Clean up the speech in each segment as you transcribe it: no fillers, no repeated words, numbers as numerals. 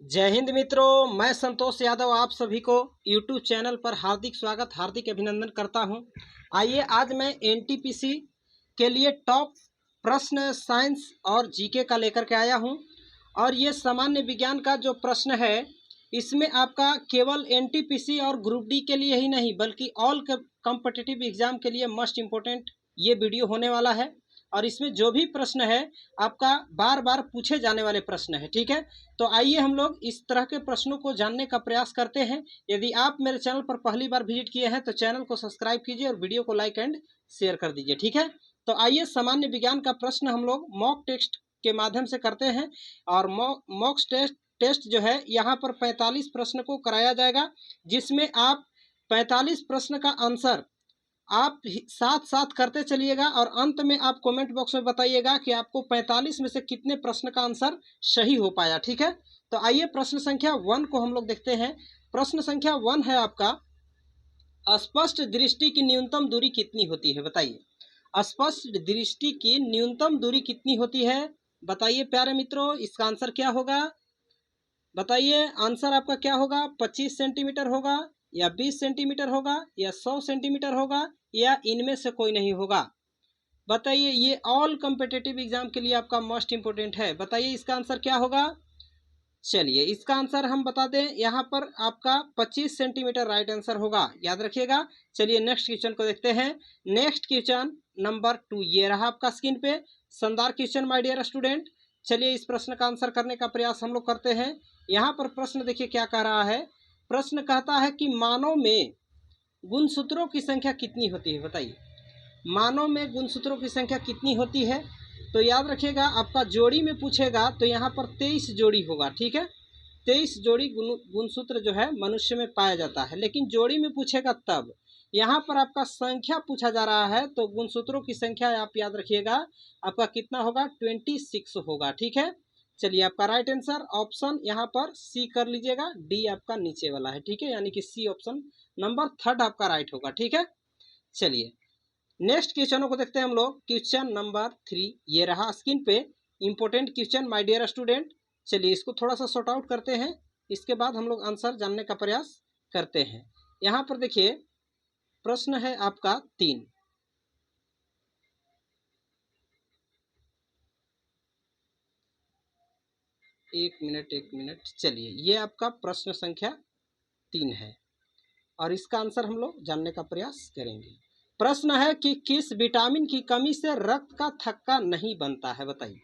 जय हिंद मित्रों, मैं संतोष यादव आप सभी को YouTube चैनल पर हार्दिक स्वागत, हार्दिक अभिनंदन करता हूं। आइए आज मैं एनटीपीसी के लिए टॉप प्रश्न साइंस और जीके का लेकर के आया हूं। और ये सामान्य विज्ञान का जो प्रश्न है, इसमें आपका केवल एनटीपीसी और ग्रुप डी के लिए ही नहीं बल्कि ऑल कॉम्पिटिटिव एग्जाम के लिए मस्ट इम्पोर्टेंट ये वीडियो होने वाला है। और इसमें जो भी प्रश्न है आपका बार बार पूछे जाने वाले प्रश्न है, ठीक है। तो आइए हम लोग इस तरह के प्रश्नों को जानने का प्रयास करते हैं। यदि आप मेरे चैनल पर पहली बार विजिट किए हैं तो चैनल को सब्सक्राइब कीजिए और वीडियो को लाइक एंड शेयर कर दीजिए, ठीक है। तो आइए सामान्य विज्ञान का प्रश्न हम लोग मॉक टेस्ट के माध्यम से करते हैं। और मॉक टेस्ट जो है यहाँ पर 45 प्रश्न को कराया जाएगा, जिसमें आप 45 प्रश्न का आंसर आप साथ साथ करते चलिएगा और अंत में आप कमेंट बॉक्स में बताइएगा कि आपको 45 में से कितने प्रश्न का आंसर सही हो पाया, ठीक है। तो आइए प्रश्न संख्या 1 को हम लोग देखते हैं। प्रश्न संख्या 1 है आपका, स्पष्ट दृष्टि की न्यूनतम दूरी कितनी होती है, बताइए। स्पष्ट दृष्टि की न्यूनतम दूरी कितनी होती है, बताइए प्यारे मित्रों। इसका आंसर क्या होगा, बताइए। आंसर आपका क्या होगा, 25 सेंटीमीटर होगा या 20 सेंटीमीटर होगा या 100 सेंटीमीटर होगा या इनमें से कोई नहीं होगा, बताइए। ये ऑल कॉम्पिटिटिव एग्जाम के लिए आपका मोस्ट इंपोर्टेंट है, बताइए इसका आंसर क्या होगा। चलिए इसका आंसर हम बता दें, यहाँ पर आपका 25 सेंटीमीटर राइट आंसर होगा, याद रखिएगा। चलिए नेक्स्ट क्वेश्चन को देखते हैं। नेक्स्ट क्वेश्चन नंबर 2 ये रहा आपका स्क्रीन पे। शानदार क्वेश्चन माय डियर स्टूडेंट। चलिए इस प्रश्न का आंसर करने का प्रयास हम लोग करते हैं। यहाँ पर प्रश्न देखिए क्या कह रहा है। प्रश्न कहता है कि मानव में गुणसूत्रों की संख्या कितनी होती है, बताइए। मानव में गुणसूत्रों की संख्या कितनी होती है, तो याद रखिएगा आपका जोड़ी में पूछेगा तो यहाँ पर 23 जोड़ी होगा, ठीक है। 23 जोड़ी गुणसूत्र जो है मनुष्य में पाया जाता है, लेकिन जोड़ी में पूछेगा तब। यहाँ पर आपका संख्या पूछा जा रहा है तो गुणसूत्रों की संख्या आप याद रखिएगा आपका कितना होगा, 26 होगा, ठीक है। चलिए आपका राइट आंसर ऑप्शन यहाँ पर सी कर लीजिएगा, डी आपका नीचे वाला है, ठीक है। यानी कि सी ऑप्शन नंबर 3 आपका राइट होगा, ठीक है। चलिए नेक्स्ट क्वेश्चनों को देखते हैं हम लोग। क्वेश्चन नंबर 3 ये रहा स्क्रीन पे। Important question my dear student. चलिए इसको थोड़ा सा सॉर्ट आउट करते हैं, इसके बाद हम लोग आंसर जानने का प्रयास करते हैं। यहाँ पर देखिए प्रश्न है आपका 3। एक मिनट। चलिए ये आपका प्रश्न संख्या 3 है और इसका आंसर हम लोग जानने का प्रयास करेंगे। प्रश्न है कि किस विटामिन की कमी से रक्त का थक्का नहीं बनता है, बताइए।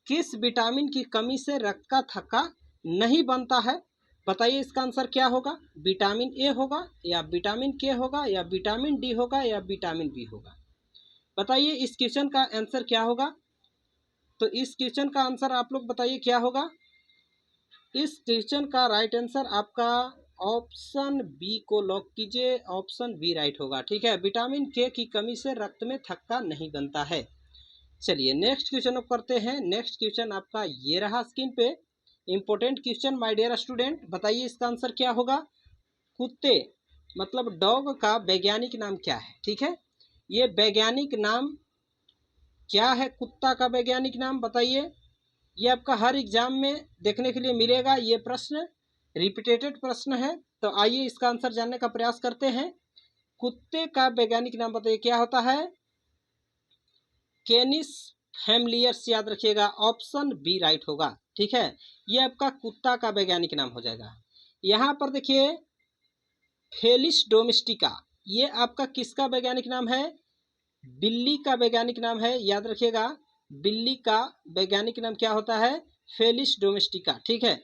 किस विटामिन की कमी से रक्त का थक्का नहीं बनता है, बताइए इसका आंसर क्या होगा। विटामिन ए होगा या विटामिन के होगा या विटामिन डी होगा या विटामिन बी होगा, बताइए इस क्वेश्चन का आंसर क्या होगा। तो इस क्वेश्चन का आंसर आप लोग बताइए क्या होगा। इस क्वेश्चन का राइट आंसर आपका ऑप्शन बी को लॉक कीजिए, ऑप्शन बी राइट होगा, ठीक है। विटामिन के की कमी से रक्त में थक्का नहीं बनता है। चलिए नेक्स्ट क्वेश्चन अब करते हैं। नेक्स्ट क्वेश्चन आपका ये रहा स्क्रीन पे। Important question my dear student, बताइए इसका आंसर क्या होगा। कुत्ते मतलब डॉग का वैज्ञानिक नाम क्या है, ठीक है। ये वैज्ञानिक नाम क्या है, कुत्ता का वैज्ञानिक नाम बताइए। ये आपका हर एग्जाम में देखने के लिए मिलेगा, ये प्रश्न रिपीटेटेड प्रश्न है। तो आइए इसका आंसर जानने का प्रयास करते हैं। कुत्ते का वैज्ञानिक नाम बताइए क्या होता है। कैनिस फैमिलियर्स, याद रखिएगा ऑप्शन बी राइट होगा, ठीक है। ये आपका कुत्ता का वैज्ञानिक नाम हो जाएगा। यहाँ पर देखिए फेलिस डोमेस्टिका, ये आपका किसका वैज्ञानिक नाम है, बिल्ली का वैज्ञानिक नाम है, याद रखिएगा। बिल्ली का वैज्ञानिक नाम क्या होता है, फेलिस डोमेस्टिका, ठीक है।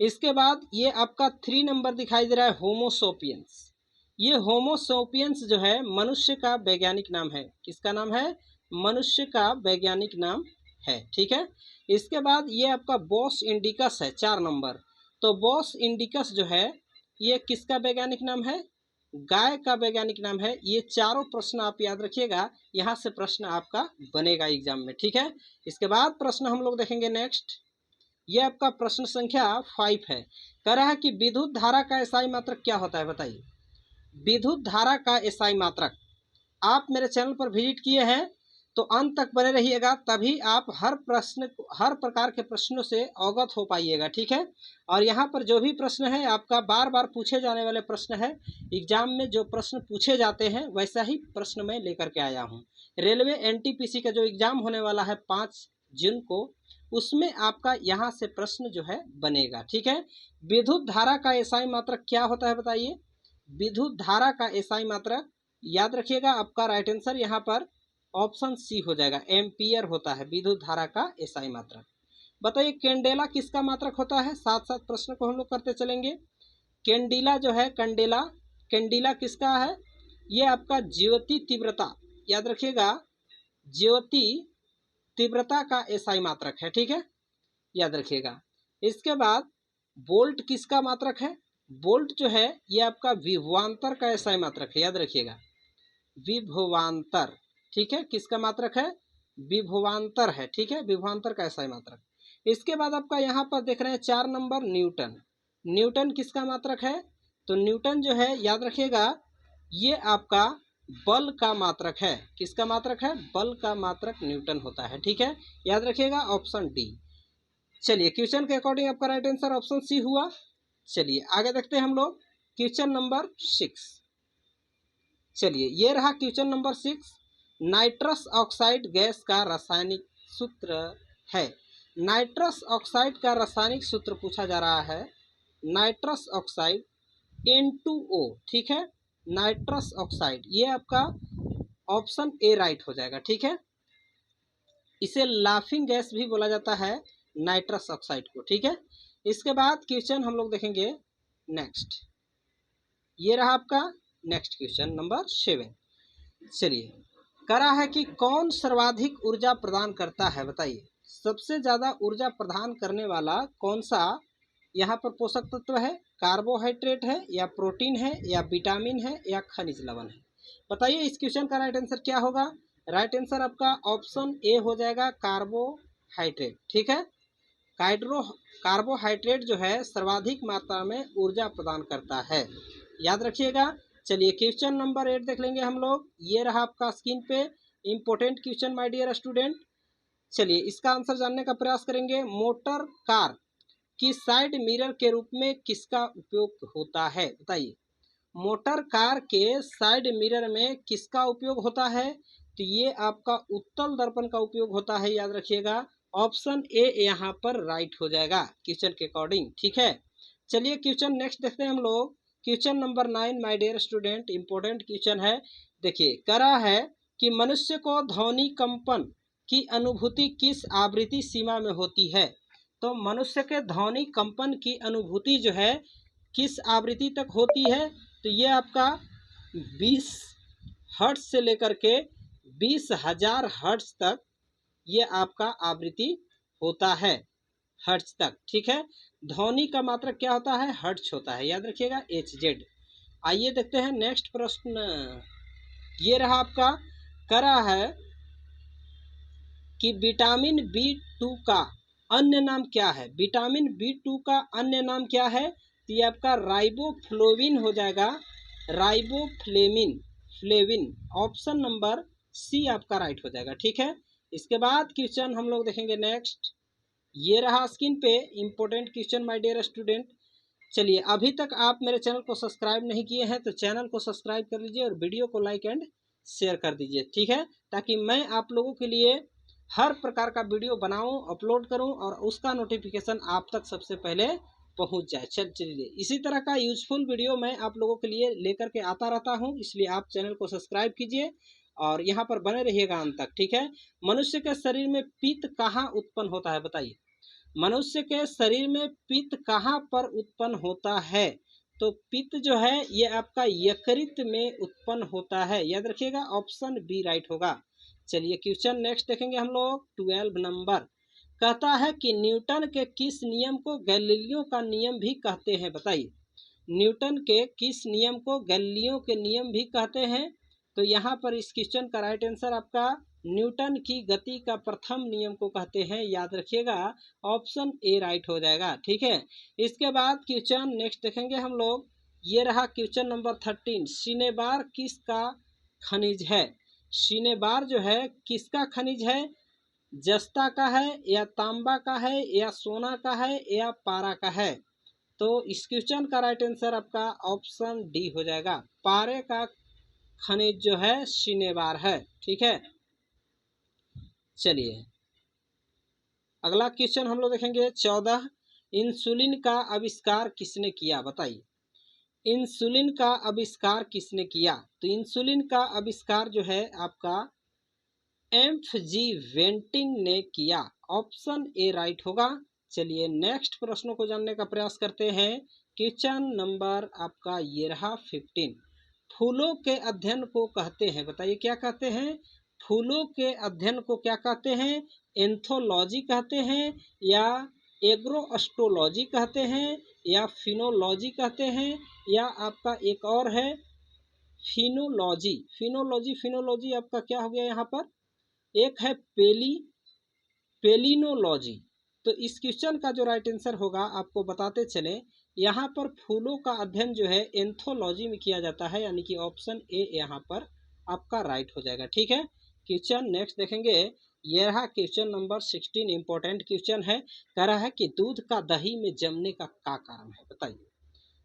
इसके बाद ये आपका 3 नंबर दिखाई दे रहा है होमोसोपियंस। ये होमोसोपियंस जो है मनुष्य का वैज्ञानिक नाम है, किसका नाम है, मनुष्य का वैज्ञानिक नाम है, ठीक है। इसके बाद ये आपका बॉस इंडिकस है 4 नंबर। तो बॉस इंडिकस जो है ये किसका वैज्ञानिक नाम है, गाय का वैज्ञानिक नाम है। ये चारों प्रश्न आप याद रखिएगा, यहाँ से प्रश्न आपका बनेगा एग्जाम में, ठीक है। इसके बाद प्रश्न हम लोग देखेंगे नेक्स्ट। ये आपका प्रश्न संख्या 5 है। कह रहा है कि विद्युत धारा का एसआई मात्रक क्या होता है, बताइए। विद्युत धारा का एसआई मात्रक, आप मेरे चैनल पर विजिट किए हैं तो अंत तक बने रहिएगा, तभी आप हर प्रकार के प्रश्नों से अवगत हो पाइएगा, ठीक है। और यहाँ पर जो भी प्रश्न है आपका बार बार पूछे जाने वाले प्रश्न है, एग्जाम में जो प्रश्न पूछे जाते हैं वैसा ही प्रश्न मैं लेकर के आया हूँ। रेलवे एनटीपीसी का जो एग्जाम होने वाला है 5 जून को, उसमें आपका यहाँ से प्रश्न जो है बनेगा, ठीक है। विद्युत धारा का एसआई मात्रक क्या होता है बताइए। विद्युत धारा का एसआई मात्रक याद रखिएगा, आपका राइट आंसर यहाँ पर ऑप्शन सी हो जाएगा, एम्पियर होता है विद्युत धारा का एसआई मात्रक। बताइए कैंडेला किसका मात्रक होता है, साथ साथ प्रश्न को हम लोग करते चलेंगे। कैंडिला जो है, कैंडिला किसका है, ये आपका ज्योति तीव्रता, याद रखिएगा ज्योति तीव्रता का एसआई मात्रक है, ठीक है, याद रखिएगा। इसके बाद वोल्ट किसका मात्रक है, वोल्ट जो है ये आपका विभवांतर का एसआई मात्रक है, याद रखिएगा विभवांतर, ठीक है, किसका मात्रक है, विभवांतर है, ठीक है, विभवांतर का एसआई मात्रक। इसके बाद आपका यहाँ पर देख रहे हैं 4 नंबर न्यूटन, न्यूटन किसका मात्रक है, तो न्यूटन जो है याद रखिएगा ये आपका बल का मात्रक है, किसका मात्रक है, बल का मात्रक न्यूटन होता है, ठीक है, याद रखिएगा ऑप्शन डी। चलिए क्वेश्चन के अकॉर्डिंग आपका राइट आंसर ऑप्शन सी हुआ। चलिए आगे देखते हैं हम लोग क्वेश्चन नंबर 6। चलिए ये रहा question number 6। Nitrous oxide gas का रासायनिक सूत्र है। नाइट्रस ऑक्साइड का रासायनिक सूत्र पूछा जा रहा है, नाइट्रस ऑक्साइड N2O, ठीक है, नाइट्रस ऑक्साइड, ये आपका ऑप्शन ए राइट हो जाएगा, ठीक है। इसे लाफिंग गैस भी बोला जाता है नाइट्रस ऑक्साइड को, ठीक है। इसके बाद क्वेश्चन हम लोग देखेंगे नेक्स्ट, ये रहा आपका नेक्स्ट क्वेश्चन नंबर 7। चलिए करा है कि कौन सर्वाधिक ऊर्जा प्रदान करता है, बताइए सबसे ज्यादा ऊर्जा प्रदान करने वाला कौन सा यहाँ पर पोषक तत्व है, कार्बोहाइड्रेट है या प्रोटीन है या विटामिन है या खनिज लवण है। बताइए इस क्वेश्चन का राइट आंसर क्या होगा, राइट आंसर आपका ऑप्शन ए हो जाएगा कार्बोहाइड्रेट, ठीक है। कार्बोहाइड्रेट जो है सर्वाधिक मात्रा में ऊर्जा प्रदान करता है, याद रखिएगा। चलिए क्वेश्चन नंबर 8 देख लेंगे हम लोग, ये रहा आपका स्क्रीन पे important question my dear student. चलिए इसका आंसर जानने का प्रयास करेंगे। मोटर कार की साइड मिरर के रूप में किसका उपयोग होता है, बताइए मोटर कार के साइड मिरर में किसका उपयोग होता है, तो ये आपका उत्तल दर्पण का उपयोग होता है, याद रखिएगा ऑप्शन ए यहाँ पर राइट हो जाएगा क्वेश्चन के अकॉर्डिंग, ठीक है। चलिए क्वेश्चन नेक्स्ट देखते हैं हम लोग, question number 9 my dear student, important question है। देखिए करा है कि मनुष्य को ध्वनि कंपन की अनुभूति किस आवृत्ति सीमा में होती है, तो मनुष्य के ध्वनि कंपन की अनुभूति जो है किस आवृत्ति तक होती है, तो ये आपका 20 हर्ट्ज से लेकर के 20,000 हर्ट्ज तक ये आपका आवृत्ति होता है, हर्ट्ज तक, ठीक है। ध्वनि का मात्रक क्या होता है, हर्ट्ज होता है, याद रखिएगा HZ। आइए देखते हैं नेक्स्ट प्रश्न, ये रहा आपका, करा है कि विटामिन B2 का अन्य नाम क्या है, विटामिन B2 का अन्य नाम क्या है, तो ये आपका राइबोफ्लोविन हो जाएगा, राइबोफ्लेविन, ऑप्शन नंबर सी आपका राइट हो जाएगा, ठीक है। इसके बाद क्वेश्चन हम लोग देखेंगे नेक्स्ट, ये रहा स्क्रीन पे important question my dear student. चलिए अभी तक आप मेरे चैनल को सब्सक्राइब नहीं किए हैं तो चैनल को सब्सक्राइब कर लीजिए और वीडियो को लाइक एंड शेयर कर दीजिए, ठीक है, ताकि मैं आप लोगों के लिए हर प्रकार का वीडियो बनाऊं, अपलोड करूं और उसका नोटिफिकेशन आप तक सबसे पहले पहुंच जाए। चलिए इसी तरह का यूजफुल वीडियो मैं आप लोगों के लिए लेकर के आता रहता हूं, इसलिए आप चैनल को सब्सक्राइब कीजिए और यहाँ पर बने रहिएगा अंत तक, ठीक है। मनुष्य के शरीर में पित्त कहाँ उत्पन्न होता है, बताइए मनुष्य के शरीर में पित्त कहाँ पर उत्पन्न होता है, तो पित्त जो है ये आपका यकृत में उत्पन्न होता है, याद रखिएगा ऑप्शन बी राइट होगा। चलिए क्वेश्चन नेक्स्ट देखेंगे हम लोग 12 नंबर, कहता है कि न्यूटन के किस नियम को गैलीलियो का नियम भी कहते हैं, बताइए न्यूटन के किस नियम को गैलीलियो के नियम भी कहते हैं, तो यहाँ पर इस क्वेश्चन का राइट आंसर आपका न्यूटन की गति का प्रथम नियम को कहते हैं, याद रखिएगा ऑप्शन ए राइट हो जाएगा, ठीक है। इसके बाद क्वेश्चन नेक्स्ट देखेंगे हम लोग, ये रहा क्वेश्चन नंबर 13, सिनेबार किसका खनिज है, सिनेबार जो है किसका खनिज है? जस्ता का है या तांबा का है या सोना का है या पारा का है? तो इस क्वेश्चन का राइट आंसर आपका ऑप्शन डी हो जाएगा। पारे का खनिज जो है सिनेबार है। ठीक है, चलिए अगला क्वेश्चन हम लोग देखेंगे 14। इंसुलिन का आविष्कार किसने किया? बताइए, इंसुलिन का आविष्कार किसने किया? तो इंसुलिन का आविष्कार जो है आपका एम्फ जी वेंटिंग ने किया। ऑप्शन ए राइट होगा। चलिए नेक्स्ट प्रश्नों को जानने का प्रयास करते हैं। क्वेश्चन नंबर आपका ये रहा 15। फूलों के अध्ययन को कहते हैं, बताइए क्या कहते हैं? फूलों के अध्ययन को क्या कहते हैं? एंथोलॉजी कहते हैं या एग्रोएस्ट्रोलॉजी कहते हैं या फिनोलॉजी कहते हैं या आपका एक और है फिनोलॉजी। फिनोलॉजी आपका क्या हो गया यहाँ पर? एक है पेलिनोलॉजी। तो इस क्वेश्चन का जो राइट आंसर होगा आपको बताते चले, यहाँ पर फूलों का अध्ययन जो है एंथोलॉजी में किया जाता है, यानी कि ऑप्शन ए यहाँ पर आपका राइट हो जाएगा। ठीक है, क्वेश्चन नेक्स्ट देखेंगे। यह रहा क्वेश्चन नंबर 16। इंपॉर्टेंट क्वेश्चन है। कह रहा है कि दूध का दही में जमने का क्या कारण है? बताइए,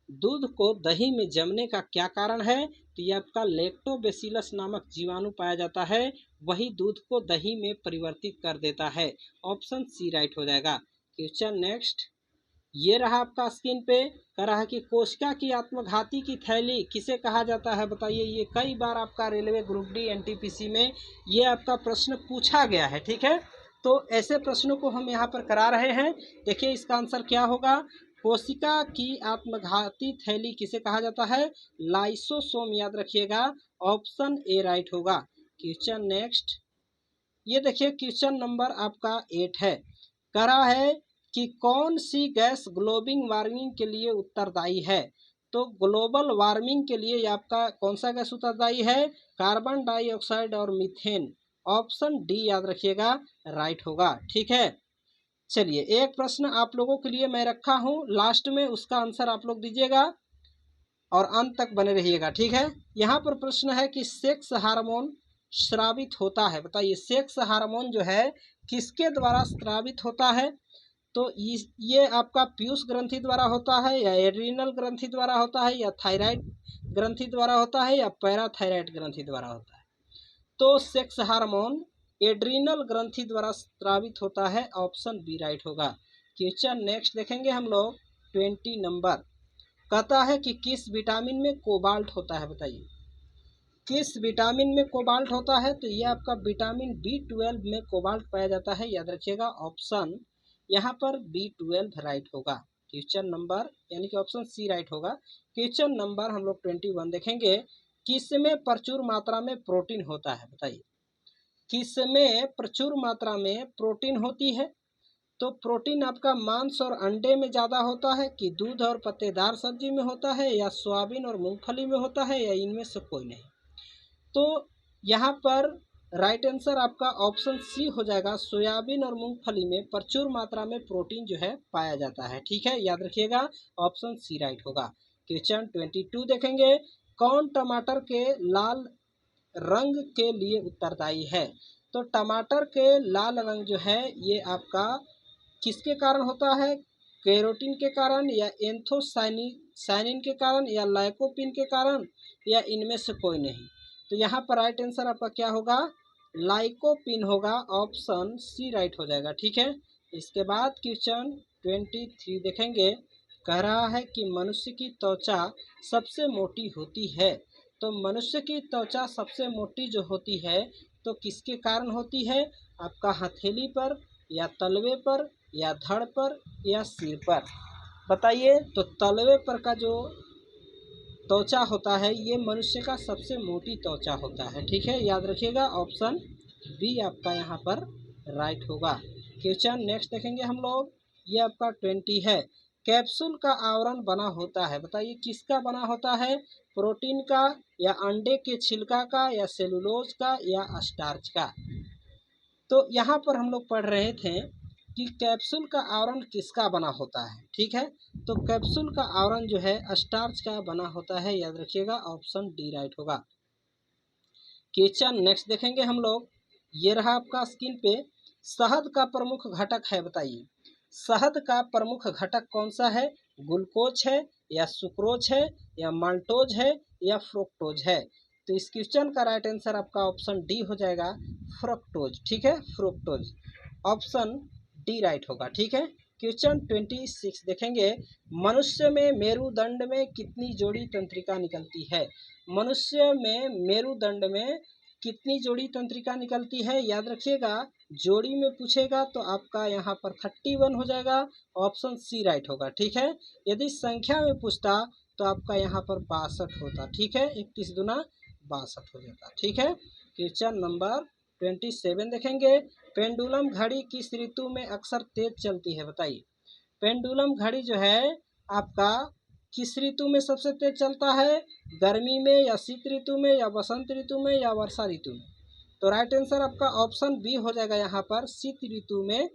दूध को दही में जमने का क्या कारण है? तो ये आपका लैक्टोबैसिलस नामक जीवाणु पाया जाता है, वही दूध को दही में परिवर्तित कर देता है। ऑप्शन सी राइट हो जाएगा। क्वेश्चन नेक्स्ट ये रहा आपका स्क्रीन पे। कह रहा है कि कोशिका की आत्मघाती की थैली किसे कहा जाता है? बताइए, ये कई बार आपका रेलवे ग्रुप डी एनटीपीसी में ये आपका प्रश्न पूछा गया है। ठीक है, तो ऐसे प्रश्नों को हम यहाँ पर करा रहे हैं। देखिए इसका आंसर क्या होगा। कोशिका की आत्मघाती थैली किसे कहा जाता है? लाइसोसोम, याद रखिएगा। ऑप्शन ए राइट होगा। क्वेश्चन नेक्स्ट ये देखिए क्वेश्चन नंबर आपका 8 है। कह रहा है कि कौन सी गैस ग्लोबल वार्मिंग के लिए उत्तरदायी है? तो ग्लोबल वार्मिंग के लिए आपका कौन सा गैस उत्तरदायी है? कार्बन डाइऑक्साइड और मीथेन। ऑप्शन डी याद रखिएगा राइट होगा। ठीक है, चलिए एक प्रश्न आप लोगों के लिए मैं रखा हूं, लास्ट में उसका आंसर आप लोग दीजिएगा और अंत तक बने रहिएगा। ठीक है, यहाँ पर प्रश्न है कि सेक्स हार्मोन स्रावित होता है। बताइए, सेक्स हार्मोन जो है किसके द्वारा स्रावित होता है? तो ये आपका पीयूष ग्रंथि द्वारा होता है या एड्रीनल ग्रंथि द्वारा होता है या थायराइड ग्रंथि द्वारा होता है या पैराथायराइड ग्रंथि द्वारा होता है? तो सेक्स हार्मोन एड्रीनल ग्रंथि द्वारा स्रावित होता है। ऑप्शन बी राइट होगा। क्वेश्चन नेक्स्ट देखेंगे हम लोग 20 नंबर। कहता है कि किस विटामिन में कोबाल्ट होता है? बताइए, किस विटामिन में कोबाल्ट होता है? तो ये आपका विटामिन B12 में कोबाल्ट पाया जाता है, याद रखिएगा। ऑप्शन यहाँ पर B12 राइट होगा। क्वेश्चन नंबर यानी कि ऑप्शन सी राइट होगा। क्वेश्चन नंबर हम लोग 21 देखेंगे। किसमें प्रचुर मात्रा में प्रोटीन होता है? बताइए, किसमें प्रचुर मात्रा में प्रोटीन होती है? तो प्रोटीन आपका मांस और अंडे में ज़्यादा होता है कि दूध और पत्तेदार सब्जी में होता है या सोयाबीन और मूंगफली में होता है या इनमें से कोई नहीं? तो यहाँ पर राइट आंसर आपका ऑप्शन सी हो जाएगा। सोयाबीन और मूंगफली में प्रचुर मात्रा में प्रोटीन जो है पाया जाता है। ठीक है, याद रखिएगा ऑप्शन सी राइट होगा। क्वेश्चन 22 देखेंगे। कौन टमाटर के लाल रंग के लिए उत्तरदायी है? तो टमाटर के लाल रंग जो है ये आपका किसके कारण होता है? कैरोटीन के कारण या एंथोसाइनिन के कारण या लाइकोपिन के कारण या इनमें से कोई नहीं? तो यहाँ पर राइट आंसर आपका क्या होगा? लाइकोपिन होगा। ऑप्शन सी राइट हो जाएगा। ठीक है, इसके बाद क्वेश्चन 23 देखेंगे। कह रहा है कि मनुष्य की त्वचा सबसे मोटी होती है। तो मनुष्य की त्वचा सबसे मोटी जो होती है तो किसके कारण होती है? आपका हथेली पर या तलवे पर या धड़ पर या सिर पर? बताइए, तो तलवे पर का जो त्वचा होता है ये मनुष्य का सबसे मोटी त्वचा होता है। ठीक है, याद रखिएगा ऑप्शन बी आपका यहाँ पर राइट होगा। क्वेश्चन नेक्स्ट देखेंगे हम लोग। ये आपका 20 है। कैप्सूल का आवरण बना होता है। बताइए, किसका बना होता है? प्रोटीन का या अंडे के छिलका का या सेलुलोज का या स्टार्च का? तो यहाँ पर हम लोग पढ़ रहे थे कि कैप्सूल का आवरण किसका बना होता है। ठीक है, तो कैप्सूल का आवरण जो है स्टार्च का बना होता है, याद रखिएगा ऑप्शन डी राइट होगा। क्वेश्चन नेक्स्ट देखेंगे हम लोग। ये रहा आपका स्क्रीन पे, शहद का प्रमुख घटक है, बताइए शहद का प्रमुख घटक कौन सा है? ग्लूकोज है या सुक्रोज है या माल्टोज है या फ्रुक्टोज है? तो इस क्वेश्चन का राइट आंसर आपका ऑप्शन डी हो जाएगा, फ्रुक्टोज। ठीक है, फ्रुक्टोज ऑप्शन डी राइट होगा। ठीक है, क्वेश्चन 26 देखेंगे। मनुष्य में मेरुदंड में कितनी जोड़ी तंत्रिका निकलती है? मनुष्य में मेरुदंड में कितनी जोड़ी तंत्रिका निकलती है? याद रखिएगा, जोड़ी में पूछेगा तो आपका यहाँ पर 31 हो जाएगा, ऑप्शन सी राइट होगा। ठीक है, यदि संख्या में पूछता तो आपका यहाँ पर 62 होता। ठीक है, 31 दूना 62 हो जाता। ठीक है, क्वेश्चन नंबर 27 देखेंगे। पेंडुलम घड़ी किस ऋतु में अक्सर तेज चलती है? बताइए पेंडुलम घड़ी जो है आपका किस ऋतु में सबसे तेज चलता है? गर्मी में या शीत ऋतु में या बसंत ऋतु में या वर्षा ऋतु में? तो राइट आंसर आपका ऑप्शन बी हो जाएगा, यहाँ पर शीत ऋतु में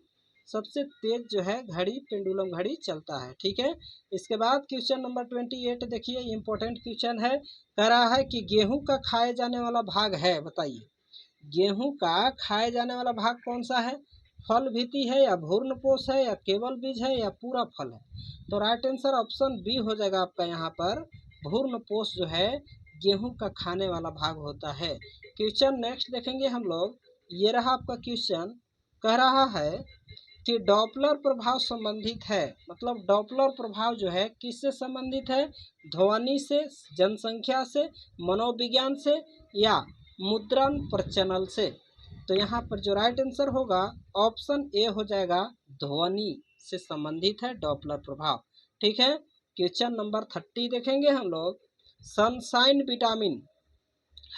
सबसे तेज जो है घड़ी पेंडुलम घड़ी चलता है। ठीक है, इसके बाद क्वेश्चन नंबर 28 देखिए, इंपॉर्टेंट क्वेश्चन है। कह रहा है कि गेहूं का खाए जाने वाला भाग है, बताइए गेहूं का खाए जाने वाला भाग कौन सा है? फल भीति है या भूर्णपोष है या केवल बीज है या पूरा फल है? तो राइट आंसर ऑप्शन बी हो जाएगा आपका, यहाँ पर भूर्णपोष जो है गेहूं का खाने वाला भाग होता है। क्वेश्चन नेक्स्ट देखेंगे हम लोग। ये रहा आपका क्वेश्चन, कह रहा है कि डॉपलर प्रभाव संबंधित है, मतलब डॉपलर प्रभाव जो है किससे संबंधित है? ध्वनि से, जनसंख्या से, मनोविज्ञान से या मुद्रण प्रचलन से? तो यहाँ पर जो राइट आंसर होगा ऑप्शन ए हो जाएगा, ध्वनि से संबंधित है डॉपलर प्रभाव। ठीक है, क्वेश्चन नंबर 30 देखेंगे हम लोग। सनशाइन विटामिन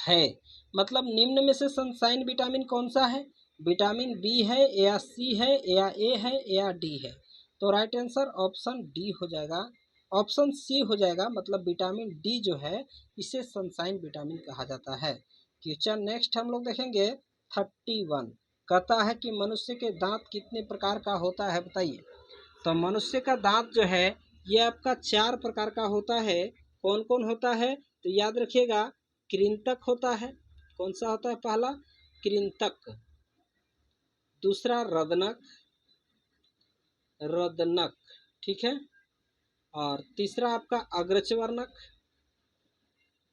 है, मतलब निम्न में से सनशाइन विटामिन कौन सा है? विटामिन बी है या सी है या ए है या डी है? तो राइट आंसर ऑप्शन डी हो जाएगा, ऑप्शन सी हो जाएगा, मतलब विटामिन डी जो है इसे सनशाइन विटामिन कहा जाता है। क्वेश्चन नेक्स्ट हम लोग देखेंगे 31, कहता है कि मनुष्य के दांत कितने प्रकार का होता है? बताइए तो मनुष्य का दांत जो है ये आपका 4 प्रकार का होता है। कौन कौन होता है? तो याद रखिएगा, कृंतक होता है। कौन सा होता है? पहला कृंतक, दूसरा रदनक, रदनक, ठीक है, और तीसरा आपका अग्रच्वर्णक,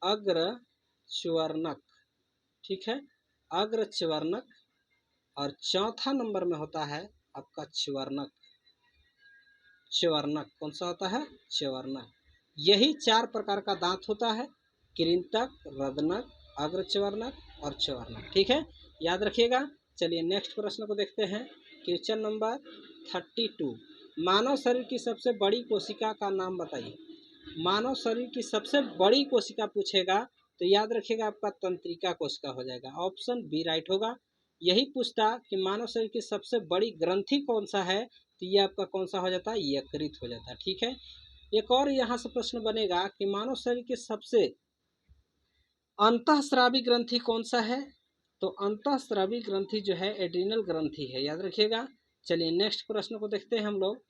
अग्रच्वर्णक, ठीक है, अग्रच्वर्णक, और चौथा नंबर में होता है आपका च्वर्णक। च्वर्णक कौन सा होता है? च्वर्णक। यही 4 प्रकार का दांत होता है, कृंतक, रदनक, अग्रच्वर्णक और च्वर्णक। ठीक है, याद रखिएगा। चलिए नेक्स्ट प्रश्न को देखते हैं। क्वेश्चन नंबर 32, मानव शरीर की सबसे बड़ी कोशिका का नाम बताइए। मानव शरीर की सबसे बड़ी कोशिका पूछेगा तो याद रखिएगा आपका तंत्रिका कोशिका हो जाएगा, ऑप्शन बी राइट होगा। यही पूछता कि मानव शरीर की सबसे बड़ी ग्रंथि कौन सा है, तो ये आपका कौन सा हो जाता है? यकृत हो जाता है। ठीक है, एक और यहाँ से प्रश्न बनेगा कि मानव शरीर की सबसे अंतःस्रावी ग्रंथि कौन सा है? तो अंतःस्रावी ग्रंथि जो है एड्रिनल ग्रंथि है, याद रखिएगा। चलिए नेक्स्ट प्रश्न को देखते हैं हम लोग।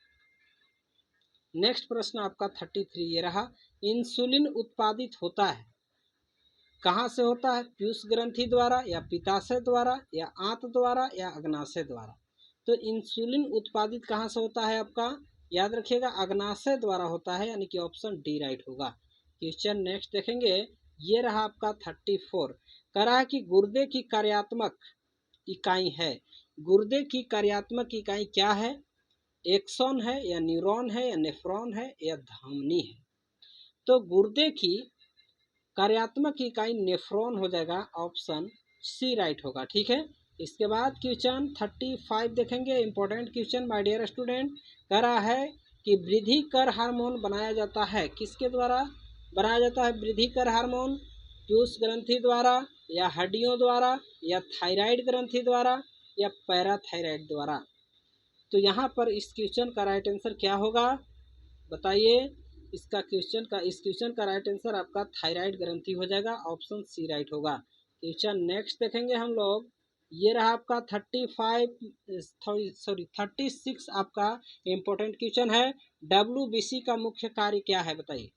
नेक्स्ट प्रश्न आपका 33 ये रहा, इंसुलिन उत्पादित होता है कहाँ से होता है? पीयूष ग्रंथि द्वारा या पित्ताशय द्वारा या आंत द्वारा या अग्नाशय द्वारा? तो इंसुलिन उत्पादित कहाँ से होता है आपका? याद रखिएगा अग्नाशय द्वारा होता है, यानी कि ऑप्शन डी राइट होगा। क्वेश्चन नेक्स्ट देखेंगे। ये रहा आपका 34, कह रहा है कि गुर्दे की कार्यात्मक इकाई है। गुर्दे की कार्यात्मक इकाई क्या है? एक्सॉन है या न्यूरॉन है या नेफ्रॉन है या धमनी है? तो गुर्दे की कार्यात्मक इकाई नेफ्रॉन हो जाएगा, ऑप्शन सी राइट होगा। ठीक है, इसके बाद क्वेश्चन 35 देखेंगे, important question my dear student. कह रहा है कि वृद्धिकर हार्मोन बनाया जाता है, किसके द्वारा बनाया जाता है वृद्धिकर हार्मोन? पीयूष ग्रंथि द्वारा या हड्डियों द्वारा या थायराइड ग्रंथि द्वारा या पैराथायराइड द्वारा? तो यहाँ पर इस क्वेश्चन का राइट आंसर क्या होगा बताइए? इस क्वेश्चन का राइट आंसर आपका थायराइड ग्रंथि हो जाएगा, ऑप्शन सी राइट होगा। क्वेश्चन नेक्स्ट देखेंगे हम लोग। ये रहा आपका 36 आपका इम्पोर्टेंट क्वेश्चन है। WBC का मुख्य कार्य क्या है? बताइए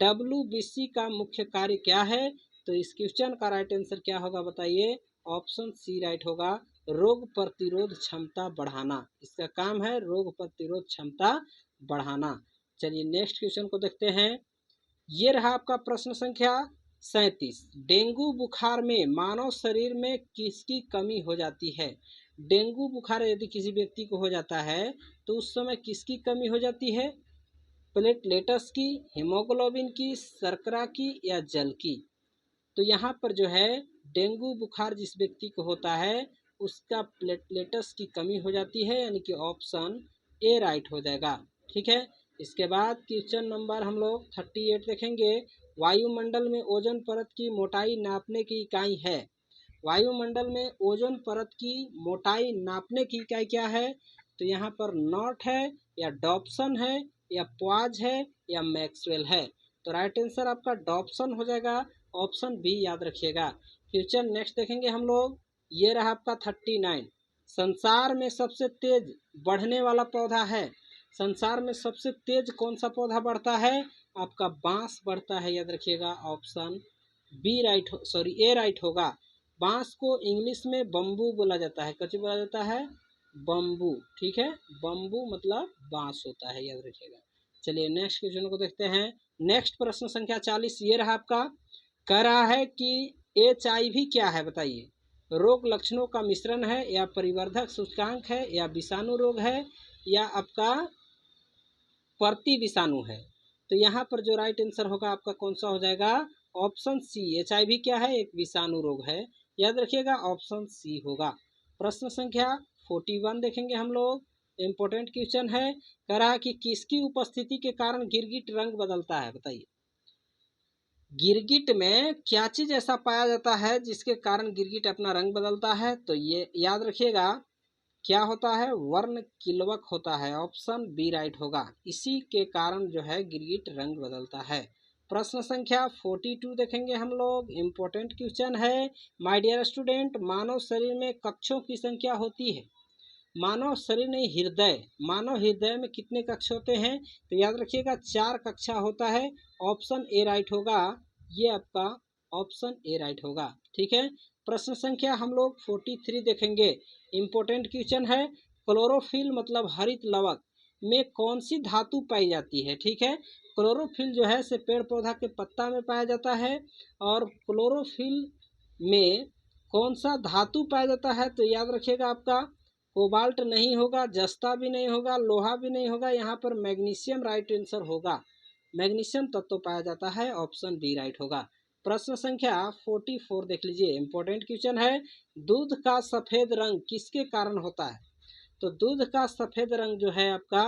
WBC का मुख्य कार्य क्या है? तो इस क्वेश्चन का राइट आंसर क्या होगा बताइए? ऑप्शन सी राइट होगा, रोग प्रतिरोध क्षमता बढ़ाना। इसका काम है रोग प्रतिरोध क्षमता बढ़ाना। चलिए नेक्स्ट क्वेश्चन को देखते हैं। ये रहा आपका प्रश्न संख्या 37। डेंगू बुखार में मानव शरीर में किसकी कमी हो जाती है? डेंगू बुखार यदि किसी व्यक्ति को हो जाता है तो उस समय किसकी कमी हो जाती है? प्लेटलेट्स की, हीमोग्लोबिन की, शर्करा की या जल की? तो यहाँ पर जो है डेंगू बुखार जिस व्यक्ति को होता है उसका प्लेटलेट्स की कमी हो जाती है, यानी कि ऑप्शन ए राइट हो जाएगा। ठीक है, इसके बाद क्वेश्चन नंबर हम लोग 38 देखेंगे। वायुमंडल में ओजोन परत की मोटाई नापने की इकाई है। वायुमंडल में ओजोन परत की मोटाई नापने की इकाई क्या है? तो यहाँ पर नॉट है या डॉप्सन है या प्वाज है या मैक्सवेल है? तो राइट आंसर आपका डॉप्सन हो जाएगा, ऑप्शन बी याद रखिएगा। क्वेश्चन नेक्स्ट देखेंगे हम लोग। ये रहा आपका 39। संसार में सबसे तेज बढ़ने वाला पौधा है। संसार में सबसे तेज कौन सा पौधा बढ़ता है? आपका बांस बढ़ता है, याद रखिएगा। ऑप्शन बी राइट ए राइट होगा। बांस को इंग्लिश में बम्बू बोला जाता है। कैसे बोला जाता है? बम्बू। ठीक है, बम्बू मतलब बांस होता है, याद रखिएगा। चलिए नेक्स्ट क्वेश्चन को देखते हैं। नेक्स्ट प्रश्न संख्या 40 ये रहा आपका। कह रहा है कि HIV क्या है बताइए? रोग लक्षणों का मिश्रण है या परिवर्धक सूचकांक है या विषाणु रोग है या आपका प्रति विषाणु है? तो यहाँ पर जो राइट आंसर होगा आपका कौन सा हो जाएगा? Option C. HIV क्या है? एक विषाणु रोग है, याद रखिएगा, ऑप्शन सी होगा। प्रश्न संख्या 41 देखेंगे हम लोग। इम्पोर्टेंट क्वेश्चन है। कह रहा है कि किसकी उपस्थिति के कारण गिरगिट रंग बदलता है बताइए? गिरगिट में क्या चीज ऐसा पाया जाता है जिसके कारण गिरगिट अपना रंग बदलता है? तो ये याद रखिएगा, क्या होता है? वर्ण किल्वक होता है, ऑप्शन बी राइट होगा। इसी के कारण जो है गिरगिट रंग बदलता है। प्रश्न संख्या 42 देखेंगे हम लोग। इम्पोर्टेंट क्वेश्चन है। माय डियर स्टूडेंट, मानव शरीर में कक्षों की संख्या होती है। मानव शरीर नहीं, हृदय। मानव हृदय में कितने कक्ष होते हैं? तो याद रखिएगा 4 कक्षा होता है, ऑप्शन ए राइट होगा। ये आपका ऑप्शन ए राइट होगा। ठीक है, प्रश्न संख्या हम लोग 43 देखेंगे। इम्पोर्टेंट क्वेश्चन है। क्लोरोफिल मतलब हरित लवक में कौन सी धातु पाई जाती है? ठीक है, क्लोरोफिल जो है से पेड़ पौधा के पत्ता में पाया जाता है। और क्लोरोफिल में कौन सा धातु पाया जाता है? तो याद रखिएगा आपका कोबाल्ट नहीं होगा, जस्ता भी नहीं होगा, लोहा भी नहीं होगा, यहाँ पर मैग्नीशियम राइट आंसर होगा। मैग्नीशियम तत्व पाया जाता है, ऑप्शन बी राइट होगा। प्रश्न संख्या 44 देख लीजिए। इंपॉर्टेंट क्वेश्चन है। दूध का सफेद रंग किसके कारण होता है? तो दूध का सफेद रंग जो है आपका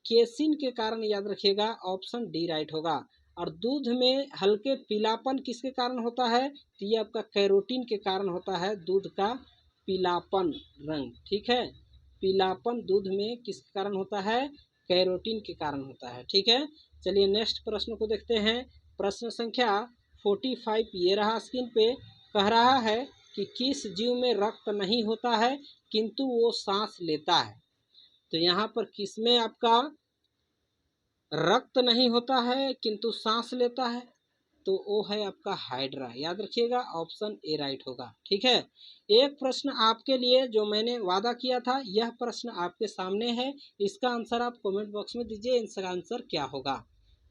केसिन के कारण, याद रखिएगा, ऑप्शन डी राइट होगा। और दूध में हल्के पीलापन किसके कारण होता है? तो ये आपका कैरोटीन के कारण होता है, दूध का पीलापन रंग। ठीक है, पीलापन दूध में किसके कारण होता है? कैरोटीन के कारण होता है। ठीक है, चलिए नेक्स्ट प्रश्न को देखते हैं। प्रश्न संख्या 45 ये रहा स्क्रीन पे। कह रहा है कि किस जीव में रक्त नहीं होता है किंतु वो सांस लेता है? तो यहाँ पर किसमें आपका रक्त नहीं होता है किंतु सांस लेता है? तो वो है आपका हाइड्रा, याद रखिएगा, ऑप्शन ए राइट होगा। ठीक है, एक प्रश्न आपके लिए जो मैंने वादा किया था, यह प्रश्न आपके सामने है। इसका आंसर आप कमेंट बॉक्स में दीजिए, इसका आंसर क्या होगा।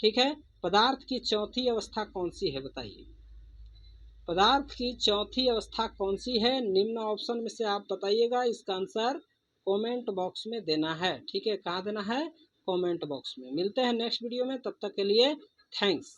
ठीक है, पदार्थ की चौथी अवस्था कौन सी है बताइए? पदार्थ की चौथी अवस्था कौन सी है? निम्न ऑप्शन में से आप बताइएगा। इसका आंसर कमेंट बॉक्स में देना है। ठीक है, कहाँ देना है? कमेंट बॉक्स में। मिलते हैं नेक्स्ट वीडियो में, तब तक के लिए थैंक्स।